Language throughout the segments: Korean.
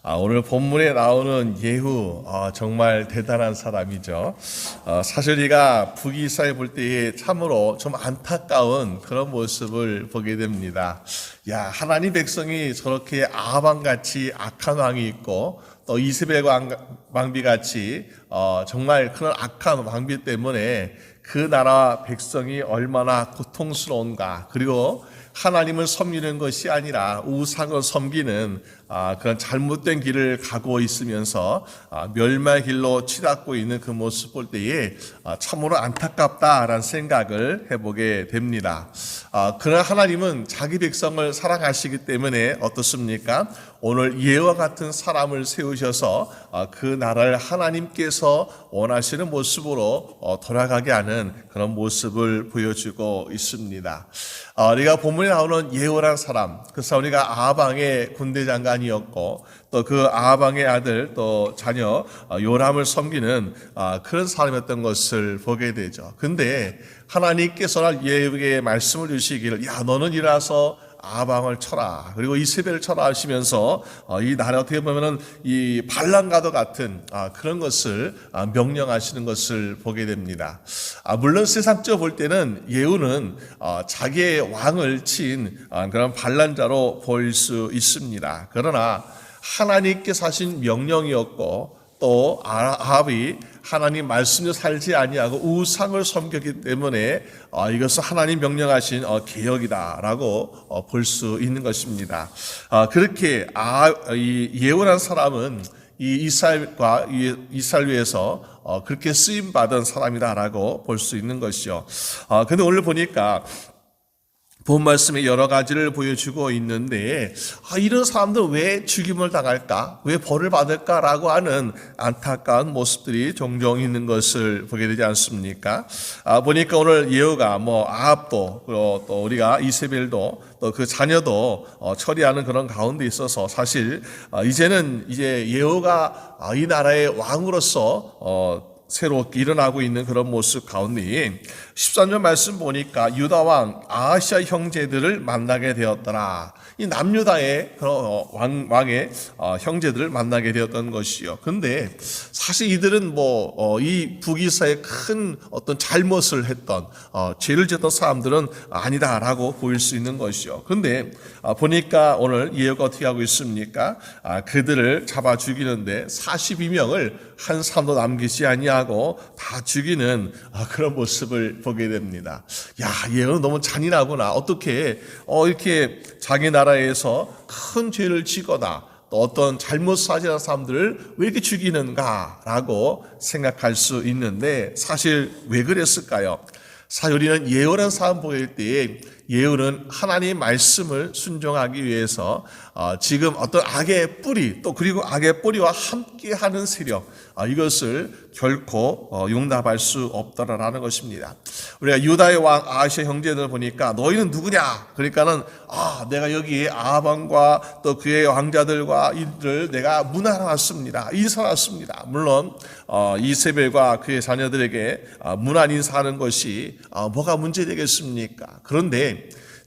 오늘 본문에 나오는 예후, 정말 대단한 사람이죠. 사실 우리가 북이스라엘 볼 때에 참으로 좀 안타까운 그런 모습을 보게 됩니다. 하나님 백성이 저렇게 아합왕같이 악한 왕이 있고 또 이세벨 왕비같이 정말 그런 악한 왕비 때문에 그 나라 백성이 얼마나 고통스러운가. 그리고 하나님을 섬기는 것이 아니라 우상을 섬기는 그런 잘못된 길을 가고 있으면서 멸망의 길로 치닫고 있는 그 모습 볼 때에 참으로 안타깝다라는 생각을 해보게 됩니다. 그러나 하나님은 자기 백성을 사랑하시기 때문에 어떻습니까? 오늘 예와 같은 사람을 세우셔서 그 나라를 하나님께서 원하시는 모습으로 돌아가게 하는 그런 모습을 보여주고 있습니다. 우리가 본문에 나오는 예후라는 사람, 그 사람 우리가 아합왕의 군대 장관이었고 또 그 아합왕의 아들 또 자녀 요람을 섬기는 그런 사람이었던 것을 보게 되죠. 근데 하나님께서는 예후에게 말씀을 주시기를 너는 일어나서 아합왕을 쳐라. 그리고 이세벨을 쳐라 하시면서 이 나라 어떻게 보면은 이 반란과도 같은 그런 것을 명령하시는 것을 보게 됩니다. 물론 세상적으로 볼 때는 예후는 자기의 왕을 친 그런 반란자로 보일 수 있습니다. 그러나 하나님께서 하신 명령이었고 또 아합이 하나님 말씀을 살지 아니하고 우상을 섬겼기 때문에 이것은 하나님 명령하신 개혁이다라고 볼 수 있는 것입니다. 그렇게 이 예후라는 사람은 이 이스라엘 위에서 그렇게 쓰임 받은 사람이다라고 볼 수 있는 것이죠. 근데 오늘 보니까 본 말씀에 여러 가지를 보여주고 있는데 이런 사람들은 왜 죽임을 당할까? 왜 벌을 받을까라고 하는 안타까운 모습들이 종종 있는 것을 보게 되지 않습니까? 보니까 오늘 예후가 아합도 또 우리가 이세벨도 또 그 자녀도 처리하는 그런 가운데 있어서 사실 이제는 예후가 이 나라의 왕으로서 새롭게 일어나고 있는 그런 모습 가운데 13절 말씀 보니까 유다왕 아하시아 형제들을 만나게 되었더라. 이 남유다의 왕의 형제들을 만나게 되었던 것이요. 근데 사실 이들은 이 북이스라엘에 큰 어떤 잘못을 했던 죄를 지었던 사람들은 아니다라고 보일 수 있는 것이요. 근데 보니까 오늘 예후가 어떻게 하고 있습니까? 그들을 잡아 죽이는데 42명을 한 사람도 남기지 아니하고 다 죽이는 그런 모습을 보게 됩니다. 예후는 너무 잔인하구나. 어떻게 이렇게 자기 나라에서 큰 죄를 지거나 또 어떤 잘못을 하는 사람들을 왜 이렇게 죽이는가라고 생각할 수 있는데 사실 왜 그랬을까요? 사실 우리는 예후라는 사람 보일 때에 예후는 하나님의 말씀을 순종하기 위해서 지금 어떤 악의 뿌리 또 그리고 악의 뿌리와 함께하는 세력 이것을 결코 용납할 수 없다라는 것입니다. 우리가 유다의 왕 아하시아 형제들 보니까 너희는 누구냐? 그러니까는 내가 여기에 아합왕과 또 그의 왕자들과 이들을 내가 문하러 왔습니다. 인사하러 왔습니다. 물론 이세벨과 그의 자녀들에게 문안 인사하는 것이 뭐가 문제되겠습니까? 그런데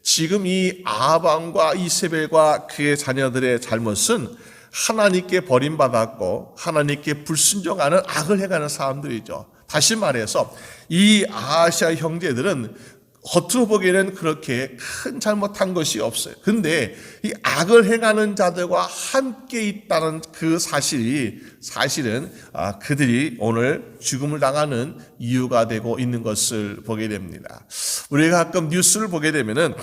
지금 이 아합왕과 이세벨과 그의 자녀들의 잘못은 하나님께 버림받았고 하나님께 불순종하는 악을 행하는 사람들이죠. 다시 말해서 이 아하시아 형제들은 겉으로 보기에는 그렇게 큰 잘못한 것이 없어요. 근데 이 악을 행하는 자들과 함께 있다는 그 사실은 그들이 오늘 죽음을 당하는 이유가 되고 있는 것을 보게 됩니다. 우리가 가끔 뉴스를 보게 되면은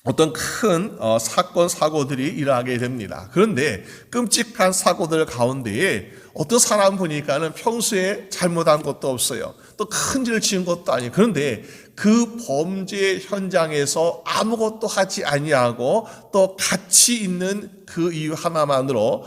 어떤 큰 사건 사고들이 일어나게 됩니다. 그런데 끔찍한 사고들 가운데에 어떤 사람 보니까는 평소에 잘못한 것도 없어요. 또 큰 죄를 지은 것도 아니에요. 그런데 그 범죄 현장에서 아무것도 하지 아니하고 또 같이 있는 그 이유 하나만으로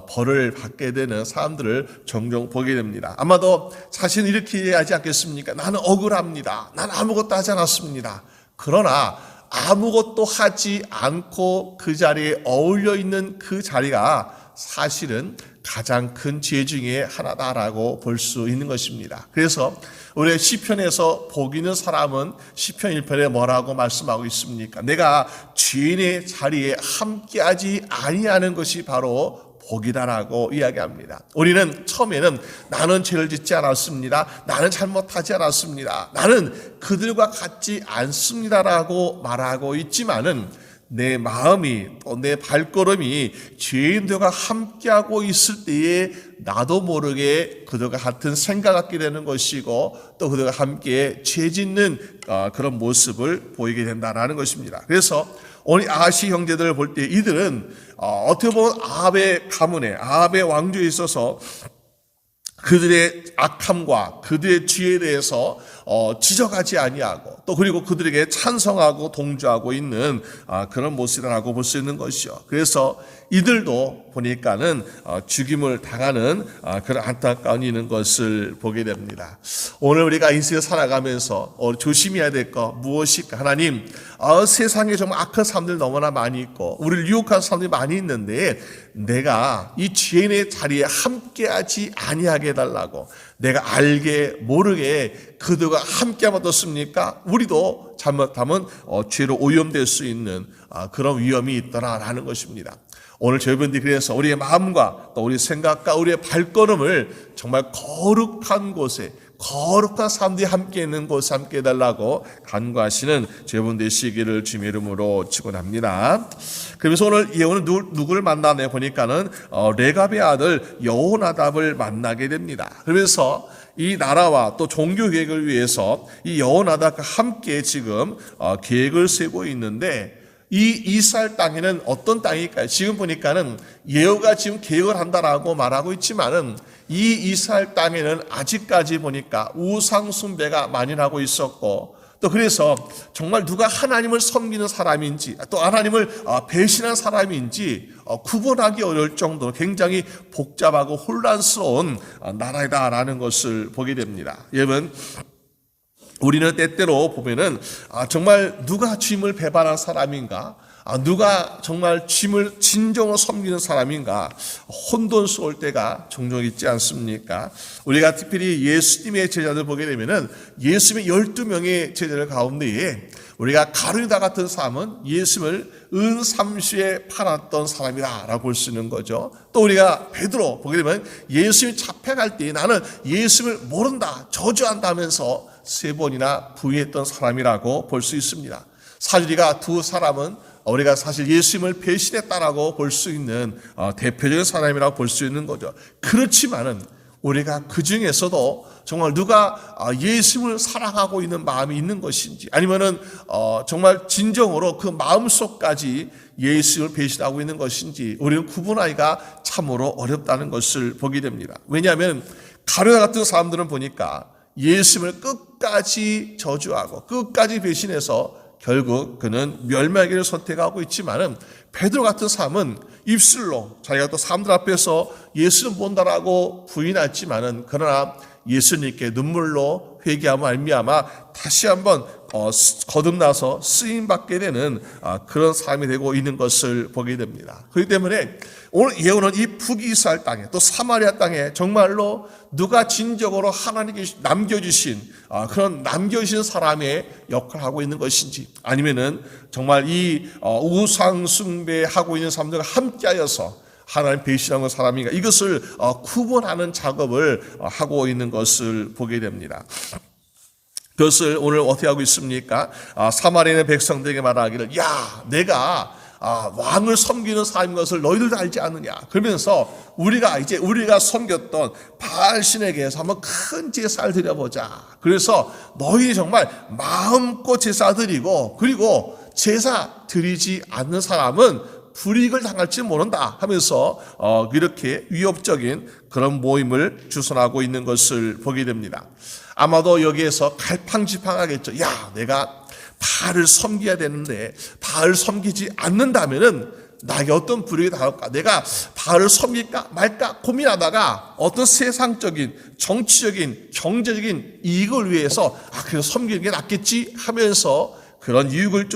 벌을 받게 되는 사람들을 종종 보게 됩니다. 아마도 자신은 이렇게 얘기하지 않겠습니까? 나는 억울합니다. 난 아무것도 하지 않았습니다. 그러나 아무것도 하지 않고 그 자리에 어울려 있는 그 자리가 사실은 가장 큰 죄 중에 하나다라고 볼 수 있는 것입니다. 그래서 우리 시편에서 복 있는 사람은 시편 1편에 뭐라고 말씀하고 있습니까? 내가 죄인의 자리에 함께하지 아니하는 것이 바로 복이다라고 이야기합니다. 우리는 처음에는 나는 죄를 짓지 않았습니다. 나는 잘못하지 않았습니다. 나는 그들과 같지 않습니다라고 말하고 있지만은 내 마음이 또 내 발걸음이 죄인들과 함께하고 있을 때에 나도 모르게 그들과 같은 생각 갖게 되는 것이고 또 그들과 함께 죄 짓는 그런 모습을 보이게 된다는 것입니다. 그래서 오늘 아하시 형제들을 볼 때 이들은 어떻게 보면 아합의 가문에 아합의 왕조에 있어서 그들의 악함과 그들의 죄에 대해서 지적하지 아니하고 또 그리고 그들에게 찬성하고 동조하고 있는 그런 모습이라고 볼 수 있는 것이요. 그래서 이들도 보니까는 죽임을 당하는 그런 안타까운 있는 것을 보게 됩니다. 오늘 우리가 인생을 살아가면서 조심해야 될 것 무엇일까? 하나님, 세상에 정말 악한 사람들 너무나 많이 있고 우리를 유혹하는 사람들이 많이 있는데 내가 이 죄인의 자리에 함께하지 아니하게 해달라고, 내가 알게 모르게 그들과 함께하면 어떻습니까? 우리도 잘못하면 죄로 오염될 수 있는 그런 위험이 있더라라는 것입니다. 오늘 저희분들이 그래서 우리의 마음과 또 우리의 생각과 우리의 발걸음을 정말 거룩한 곳에, 거룩한 사람들이 함께 있는 곳에 함께 해달라고 간구하시는 저희분 되시기를 주님의 이름으로 축원합니다. 그러면서 오늘 예후는 누구를 만나네 보니까는 레갑의 아들 여호나답을 만나게 됩니다. 그러면서 이 나라와 또 종교 계획을 위해서 이 여호나답과 함께 지금 계획을 세고 있는데, 이 이스라엘 땅에는 어떤 땅일까요? 지금 보니까는 예후가 지금 계획을 한다라고 말하고 있지만은 이 이스라엘 땅에는 아직까지 보니까 우상 숭배가 만연하고 있었고, 또 그래서 정말 누가 하나님을 섬기는 사람인지 또 하나님을 배신한 사람인지 구분하기 어려울 정도로 굉장히 복잡하고 혼란스러운 나라이다라는 것을 보게 됩니다. 여러분, 우리는 때때로 보면은 정말 누가 주님을 배반한 사람인가, 누가 정말 주님을 진정으로 섬기는 사람인가 혼돈스러울 때가 종종 있지 않습니까? 우리가 특별히 예수님의 제자들 보게 되면은 예수님의 12명의 제자들 가운데에 우리가 가룟유다 같은 사람은 예수님을 은삼시에 팔았던 사람이라고 볼 수 있는 거죠. 또 우리가 베드로 보게 되면 예수님이 잡혀갈 때 나는 예수님을 모른다, 저주한다면서 3번이나 부인했던 사람이라고 볼 수 있습니다. 사주리가 두 사람은 우리가 사실 예수님을 배신했다라고 볼 수 있는 대표적인 사람이라고 볼 수 있는 거죠. 그렇지만은 우리가 그 중에서도 정말 누가 예수님을 사랑하고 있는 마음이 있는 것인지, 아니면은 정말 진정으로 그 마음속까지 예수님을 배신하고 있는 것인지 우리는 구분하기가 참으로 어렵다는 것을 보게 됩니다. 왜냐하면 가룟유다 같은 사람들은 보니까 예수님을 끝까지 저주하고 끝까지 배신해서 결국 그는 멸망을 선택하고 있지만은 베드로 같은 사람은 입술로 자기가 또 사람들 앞에서 예수는 본다라고 부인했지만은 그러나 예수님께 눈물로 회개하며 말미암아 다시 한번 거듭나서 쓰임받게 되는 그런 삶이 되고 있는 것을 보게 됩니다. 그렇기 때문에 오늘 예후는 이 북이스라엘 땅에 또 사마리아 땅에 정말로 누가 진정으로 하나님께 남겨주신 그런 남겨주신 사람의 역할을 하고 있는 것인지, 아니면은 정말 이 우상 숭배하고 있는 사람들과 함께하여서 하나님 배신하는 사람인가, 이것을 구분하는 작업을 하고 있는 것을 보게 됩니다. 그것을 오늘 어떻게 하고 있습니까? 사마리아의 백성들에게 말하기를, 야, 내가 왕을 섬기는 사람인 것을 너희들도 알지 않느냐. 그러면서 우리가 섬겼던 바알 신에게서 한번 큰 제사를 드려보자. 그래서 너희 정말 마음껏 제사 드리고, 그리고 제사 드리지 않는 사람은 불이익을 당할지 모른다 하면서 이렇게 위협적인 그런 모임을 주선하고 있는 것을 보게 됩니다. 아마도 여기에서 갈팡지팡하겠죠. 야, 내가 바알을 섬겨야 되는데 바알을 섬기지 않는다면은 나에게 어떤 불이익이 당할까? 내가 바알을 섬길까 말까 고민하다가 어떤 세상적인, 정치적인, 경제적인 이익을 위해서 그래서 섬기는 게 낫겠지 하면서 그런 유익을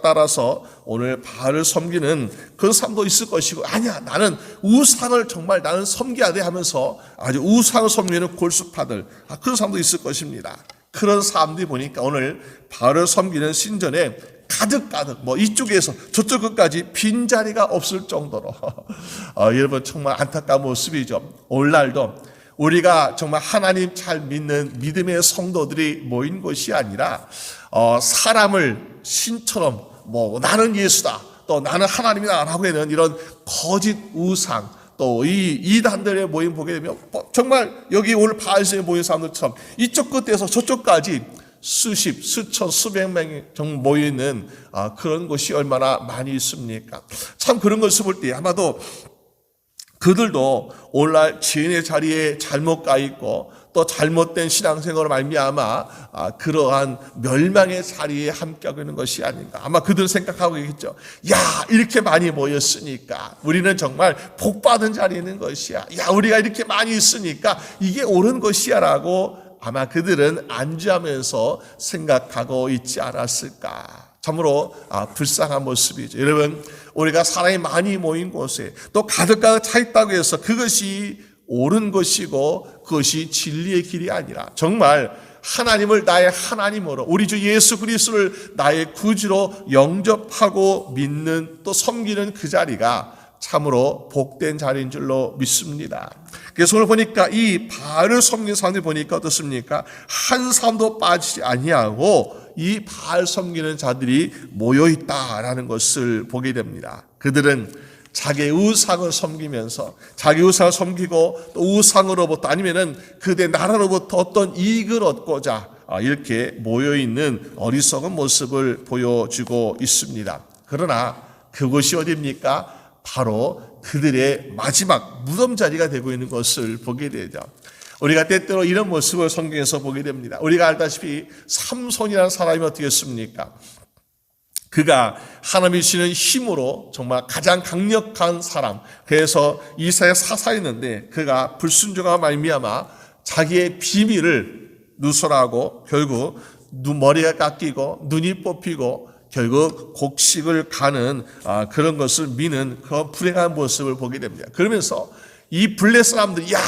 따라서 오늘 바알을 섬기는 그런 사람도 있을 것이고, 아니야, 나는 우상을 정말 나는 섬겨야 돼 하면서 아주 우상을 섬기는 골수파들, 그런 사람도 있을 것입니다. 그런 사람들이 보니까 오늘 바알을 섬기는 신전에 가득 이쪽에서 저쪽 끝까지 빈자리가 없을 정도로 여러분 정말 안타까운 모습이죠. 오늘날도 우리가 정말 하나님 잘 믿는 믿음의 성도들이 모인 것이 아니라 사람을 신처럼 나는 예수다, 또 나는 하나님이다 라고 하는 이런 거짓 우상, 또 이 이단들의 모임 보게 되면 정말 여기 오늘 바알세에 모인 사람들처럼 이쪽 끝에서 저쪽까지 수십, 수천, 수백 명이 정말 모여있는 그런 곳이 얼마나 많이 있습니까? 참 그런 것을 볼 때 아마도 그들도 오늘날 지은의 자리에 잘못 가 있고 또 잘못된 신앙생활로 말미암아 그러한 멸망의 자리에 함께하고 있는 것이 아닌가. 아마 그들은 생각하고 있겠죠. 야, 이렇게 많이 모였으니까 우리는 정말 복받은 자리에 있는 것이야. 야, 우리가 이렇게 많이 있으니까 이게 옳은 것이야 라고 아마 그들은 안주하면서 생각하고 있지 않았을까. 참으로 불쌍한 모습이죠. 여러분, 우리가 사람이 많이 모인 곳에 또 가득가득 차 있다고 해서 그것이 옳은 것이고 그것이 진리의 길이 아니라 정말 하나님을 나의 하나님으로, 우리 주 예수 그리스도를 나의 구주로 영접하고 믿는 또 섬기는 그 자리가 참으로 복된 자리인 줄로 믿습니다. 그래서 오늘 보니까 이 바알을 섬기는 사람들 보니까 어떻습니까? 한 사람도 빠지지 아니하고 이 바알 섬기는 자들이 모여 있다라는 것을 보게 됩니다. 그들은 자기의 우상을 섬기면서 자기 우상을 섬기고 또 우상으로부터 아니면은 그대 나라로부터 어떤 이익을 얻고자 이렇게 모여 있는 어리석은 모습을 보여주고 있습니다. 그러나 그곳이 어디입니까? 바로 그들의 마지막 무덤 자리가 되고 있는 것을 보게 되죠. 우리가 때때로 이런 모습을 성경에서 보게 됩니다. 우리가 알다시피 삼손이라는 사람이 어떻게 했습니까? 그가 하나님이 주시는 힘으로 정말 가장 강력한 사람, 그래서 이사야 사사였는데 그가 불순종한 말미암아 자기의 비밀을 누설하고 결국 머리가 깎이고 눈이 뽑히고 결국 곡식을 가는 그런 것을 미는 그런 불행한 모습을 보게 됩니다. 그러면서 이 블레 사람들이 야,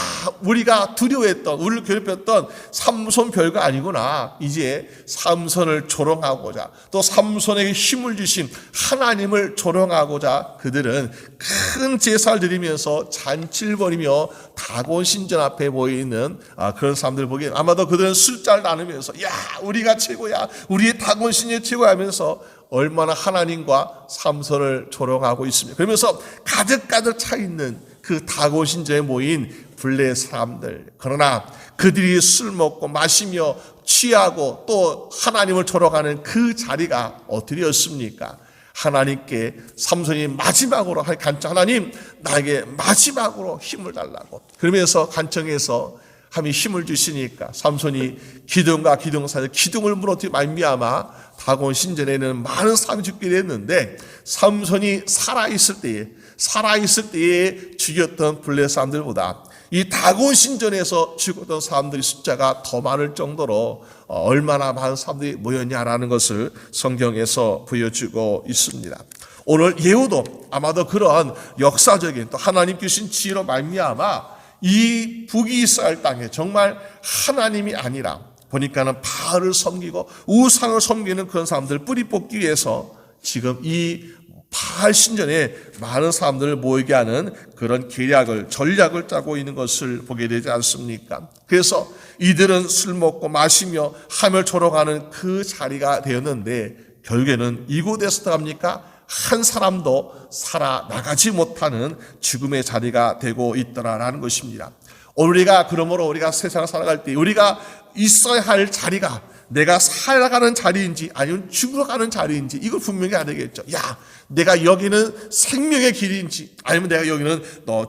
우리가 두려워했던, 우리를 괴롭혔던 삼손 별거 아니구나. 이제 삼손을 조롱하고자 또 삼손에게 힘을 주신 하나님을 조롱하고자 그들은 큰 제사를 드리면서 잔치를 벌이며 다곤 신전 앞에 모이는 그런 사람들을 보기에 아마도 그들은 술자를 나누면서 야, 우리가 최고야, 우리의 다곤 신이 최고야 하면서 얼마나 하나님과 삼손을 조롱하고 있습니다. 그러면서 가득가득 차 있는 그 다곤 신전에 모인 블레 사람들, 그러나 그들이 술 먹고 마시며 취하고 또 하나님을 조롱하는 그 자리가 어디였습니까? 하나님께 삼손이 마지막으로 간청, 하나님 나에게 마지막으로 힘을 달라고 그러면서 간청해서 하나님이 힘을 주시니까 삼손이 기둥과 기둥 사이에 기둥을 무너뜨려 말미암아 다곤 신전에는 많은 사람이 죽게 됐는데 삼손이 살아있을 때에 죽였던 블레 사람들보다 이 다곤 신전에서 죽었던 사람들의 숫자가 더 많을 정도로 얼마나 많은 사람들이 모였냐라는 것을 성경에서 보여주고 있습니다. 오늘 예후도 아마도 그런 역사적인 또 하나님 주신 지혜로 말미암아 이 북이스라엘 땅에 정말 하나님이 아니라 보니까는 바알을 섬기고 우상을 섬기는 그런 사람들을 뿌리 뽑기 위해서 지금 이 바알 신전에 많은 사람들을 모이게 하는 그런 전략을 짜고 있는 것을 보게 되지 않습니까? 그래서 이들은 술 먹고 마시며 하며 조롱하는 그 자리가 되었는데 결국에는 이곳에서 합니까? 한 사람도 살아나가지 못하는 죽음의 자리가 되고 있더라라는 것입니다. 그러므로 우리가 세상을 살아갈 때 우리가 있어야 할 자리가 내가 살아가는 자리인지 아니면 죽어가는 자리인지 이걸 분명히 알아야 되겠죠. 야, 내가 여기는 생명의 길인지 아니면 내가 여기는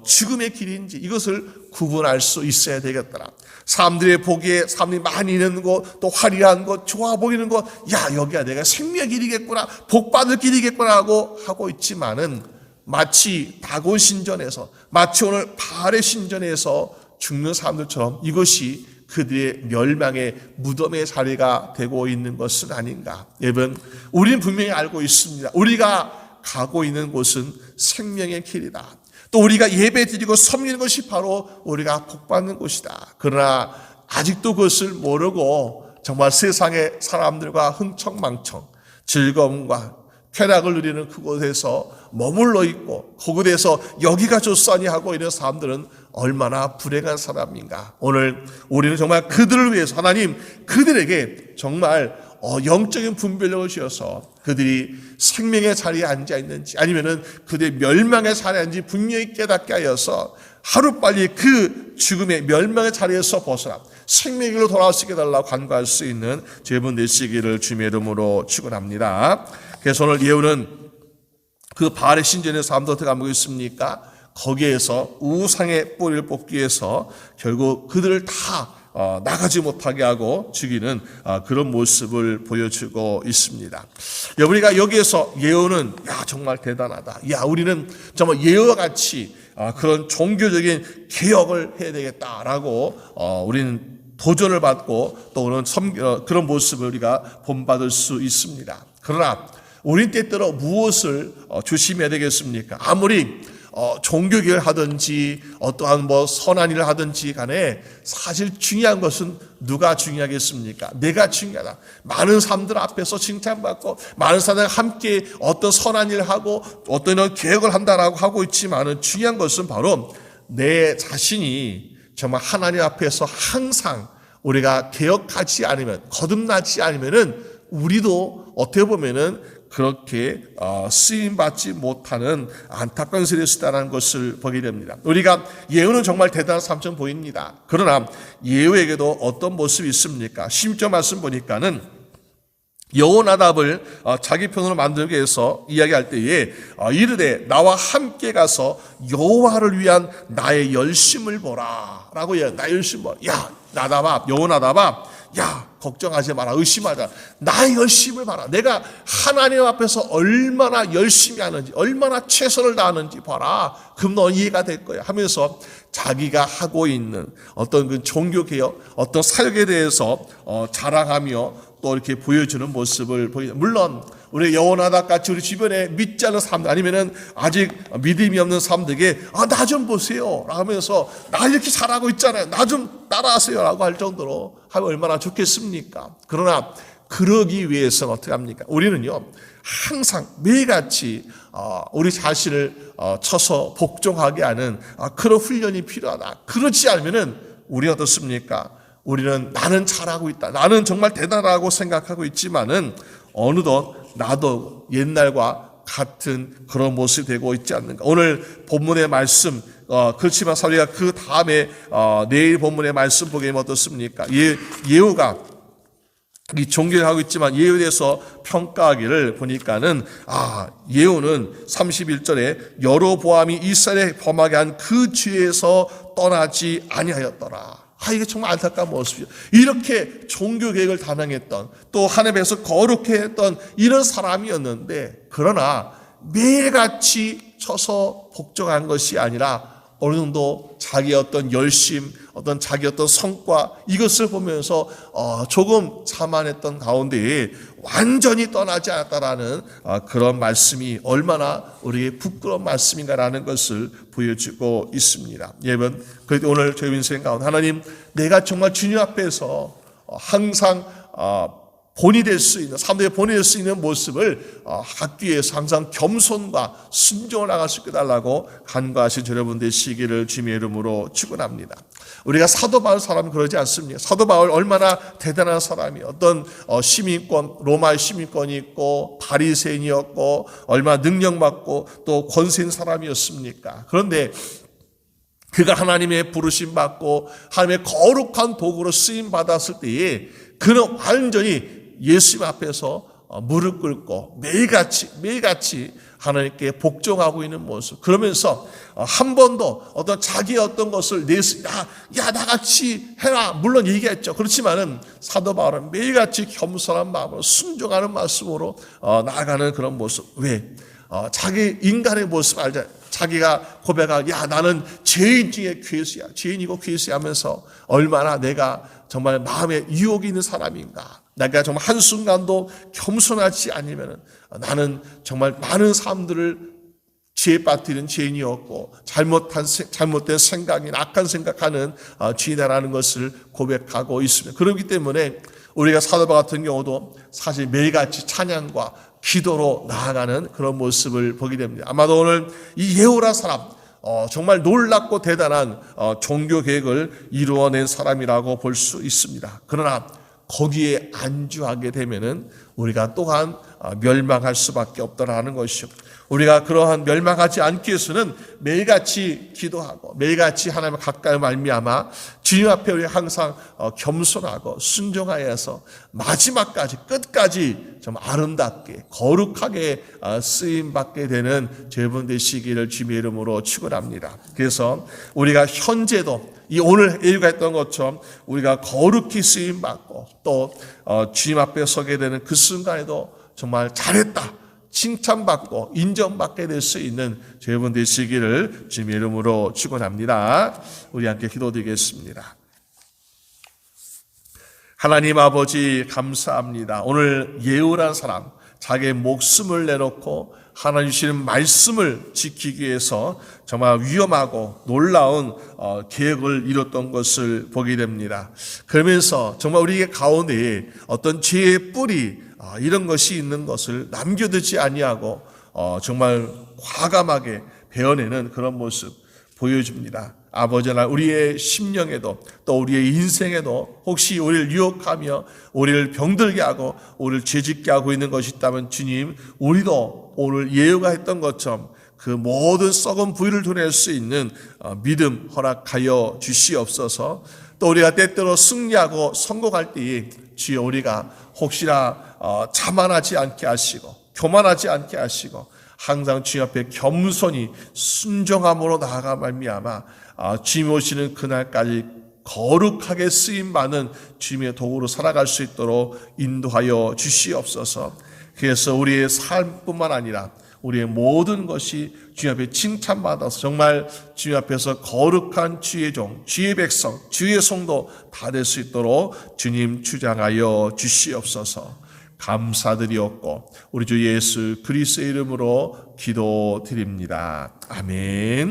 죽음의 길인지 이것을 구분할 수 있어야 되겠더라. 사람들의 보기에 사람들이 많이 있는 곳, 또 화려한 곳, 좋아 보이는 곳, 야, 여기가 내가 생명의 길이겠구나, 복받을 길이겠구나 하고 있지만은 마치 다곤 신전에서, 마치 오늘 바알의 신전에서 죽는 사람들처럼 이것이 그들의 멸망의 무덤의 자리가 되고 있는 것은 아닌가. 여러분, 우리는 분명히 알고 있습니다. 우리가 가고 있는 곳은 생명의 길이다. 또 우리가 예배드리고 섬기는 것이 바로 우리가 복받는 곳이다. 그러나 아직도 그것을 모르고 정말 세상의 사람들과 흥청망청 즐거움과 쾌락을 누리는 그곳에서 머물러 있고 그곳에서 여기가 좋사니 하고 이런 사람들은 얼마나 불행한 사람인가. 오늘 우리는 정말 그들을 위해서 하나님 그들에게 정말 영적인 분별력을 주셔서 그들이 생명의 자리에 앉아 있는지 아니면은 그들의 멸망의 자리에 앉는지 분명히 깨닫게 하여서 하루빨리 그 죽음의 멸망의 자리에서 벗어나 생명의 길로 돌아올 수 있게 해달라고 간구할 수 있는 여러분 되시기를 주님의 이름으로 축원합니다. 그래서 오늘 예후는 그 바알의 신전의 사람도 어떻게 하고 있습니까? 거기에서 우상의 뿌리를 뽑기 위해서 결국 그들을 다 나가지 못하게 하고 죽이는 그런 모습을 보여주고 있습니다. 우리가 여기에서 예후는 정말 대단하다. 우리는 정말 예후와 같이 그런 종교적인 개혁을 해야 되겠다라고 우리는 도전을 받고 또 그런 모습을 우리가 본받을 수 있습니다. 그러나 우리 때때로 무엇을 조심해야 되겠습니까? 아무리 종교개혁을 하든지 어떠한 선한 일을 하든지 간에 사실 중요한 것은 누가 중요하겠습니까? 내가 중요하다. 많은 사람들 앞에서 칭찬받고 많은 사람들과 함께 어떤 선한 일을 하고 어떤 이런 개혁을 한다라고 하고 있지만은 중요한 것은 바로 내 자신이 정말 하나님 앞에서 항상 우리가 개혁하지 않으면 거듭나지 않으면은 우리도 어떻게 보면은 그렇게 쓰임받지 못하는 안타까운 세대에 있다는 것을 보게 됩니다. 우리가 예후는 정말 대단한 사람처럼 보입니다. 그러나 예후에게도 어떤 모습이 있습니까? 16절 말씀 보니까는 여호나답을 자기 편으로 만들기 위해서 이야기할 때에 이르되 나와 함께 가서 여호와를 위한 나의 열심을 보라 라고 나의 열심 보라. 나답아, 여호나답아, 걱정하지 마라. 의심하자. 나의 열심을 봐라. 내가 하나님 앞에서 얼마나 열심히 하는지, 얼마나 최선을 다하는지 봐라. 그럼 너 이해가 될 거야. 하면서 자기가 하고 있는 어떤 그 종교개혁, 어떤 사역에 대해서 자랑하며 또 이렇게 보여주는 모습을 보이죠. 물론 우리 여호나답 같이 우리 주변에 믿지 않는 사람들 아니면은 아직 믿음이 없는 사람들에게 나 좀 보세요 하면서 나 이렇게 잘하고 있잖아요. 나 좀 따라하세요 라고 할 정도로 하면 얼마나 좋겠습니까? 그러나 그러기 위해서는 어떻게 합니까? 우리는요 항상 매일같이 우리 자신을 쳐서 복종하게 하는 그런 훈련이 필요하다. 그렇지 않으면은 우리는 어떻습니까? 우리는 나는 잘하고 있다. 나는 정말 대단하다고 생각하고 있지만은 어느덧 나도 옛날과 같은 그런 모습이 되고 있지 않는가. 오늘 본문의 말씀 그렇지만 우리가 그 다음에 내일 본문의 말씀 보게 되면 어떻습니까? 예후가 이 종교를 하고 있지만 예후에 대해서 평가하기를 보니까는 예후는 31절에 여로보암이 이스라엘에 범하게 한 그 죄에서 떠나지 아니하였더라. 이게 정말 안타까운 모습이죠. 이렇게 종교개혁을 단행했던 또 하나님에서 거룩해 했던 이런 사람이었는데 그러나 매일같이 쳐서 복종한 것이 아니라 어느 정도 자기의 어떤 열심, 어떤 자기 어떤 성과 이것을 보면서 조금 자만했던 가운데에 완전히 떠나지 않았다라는 그런 말씀이 얼마나 우리의 부끄러운 말씀인가라는 것을 보여주고 있습니다. 여러분, 그래도 오늘 저희 인생 가운데 하나님 내가 정말 주님 앞에서 항상 본이 될 수 있는, 사람들의 본이 될 수 있는 모습을 갖기 위해서 항상 겸손과 순종을 나갈 수 있게 달라고 간구하신 여러분 되시기를 주님의 이름으로 축원합니다. 우리가 사도 바울 사람은 그러지 않습니까? 사도 바울 얼마나 대단한 사람이 어떤 시민권, 로마의 시민권이 있고 바리새인이었고 얼마나 능력받고 또 권세인 사람이었습니까? 그런데 그가 하나님의 부르심 받고 하나님의 거룩한 도구로 쓰임 받았을 때에 그는 완전히 예수님 앞에서 무릎 꿇고 매일같이 하나님께 복종하고 있는 모습. 그러면서 한 번도 어떤 자기의 어떤 것을 나같이 해라. 물론 얘기했죠. 그렇지만은 사도 바울은 매일같이 겸손한 마음으로 순종하는 말씀으로 나아가는 그런 모습. 왜? 자기 인간의 모습 알자. 자기가 고백할 나는 죄인 중에 괴수야. 죄인이고 괴수야 하면서 얼마나 내가 정말 마음에 유혹이 있는 사람인가. 내가 정말 한순간도 겸손하지 않으면 나는 정말 많은 사람들을 죄에 빠뜨리는 죄인이었고 잘못된 생각이나 악한 생각하는 죄인이라는 것을 고백하고 있습니다. 그렇기 때문에 우리가 사도 바울 같은 경우도 사실 매일같이 찬양과 기도로 나아가는 그런 모습을 보게 됩니다. 아마도 오늘 이 예후라 사람 정말 놀랍고 대단한 종교 계획을 이루어낸 사람이라고 볼 수 있습니다. 그러나 거기에 안주하게 되면은 우리가 또한 멸망할 수밖에 없다라는 것이죠. 우리가 그러한 멸망하지 않기 위해서는 매일같이 기도하고 매일같이 하나님과 가까이 말미암아 주님 앞에 우리 항상 겸손하고 순종하여서 마지막까지 끝까지 좀 아름답게 거룩하게 쓰임 받게 되는 여러분 되시기를 주님의 이름으로 축원합니다. 그래서 우리가 현재도 이 오늘 예유가 했던 것처럼 우리가 거룩히 쓰임 받고 또 주님 앞에 서게 되는 그 순간에도 정말 잘했다, 칭찬받고 인정받게 될 수 있는 여러분 되시기를 주님의 이름으로 축원합니다. 우리 함께 기도드리겠습니다. 하나님 아버지 감사합니다. 오늘 예후란 사람 자기의 목숨을 내놓고 하나님 주시는 말씀을 지키기 위해서 정말 위험하고 놀라운 계획을 이뤘던 것을 보게 됩니다. 그러면서 정말 우리 가운데에 어떤 죄의 뿌리 이런 것이 있는 것을 남겨두지 아니하고 정말 과감하게 베어내는 그런 모습 보여줍니다. 아버지 하나님, 우리의 심령에도 또 우리의 인생에도 혹시 우리를 유혹하며 우리를 병들게 하고 우리를 죄짓게 하고 있는 것이 있다면 주님, 우리도 오늘 예후가 했던 것처럼 그 모든 썩은 부위를 도낼 수 있는 믿음 허락하여 주시옵소서. 또 우리가 때때로 승리하고 성공할 때에 주여 우리가 혹시나 자만하지 않게 하시고 교만하지 않게 하시고 항상 주님 앞에 겸손히 순종함으로 나아가 말미암아 주님 오시는 그날까지 거룩하게 쓰임받는 주님의 도구로 살아갈 수 있도록 인도하여 주시옵소서. 그래서 우리의 삶뿐만 아니라 우리의 모든 것이 주님 앞에 칭찬받아서 정말 주님 앞에서 거룩한 주의 종, 주의 백성, 주의 성도 다 될 수 있도록 주님 주장하여 주시옵소서. 감사드리옵고 우리 주 예수 그리스도의 이름으로 기도드립니다. 아멘.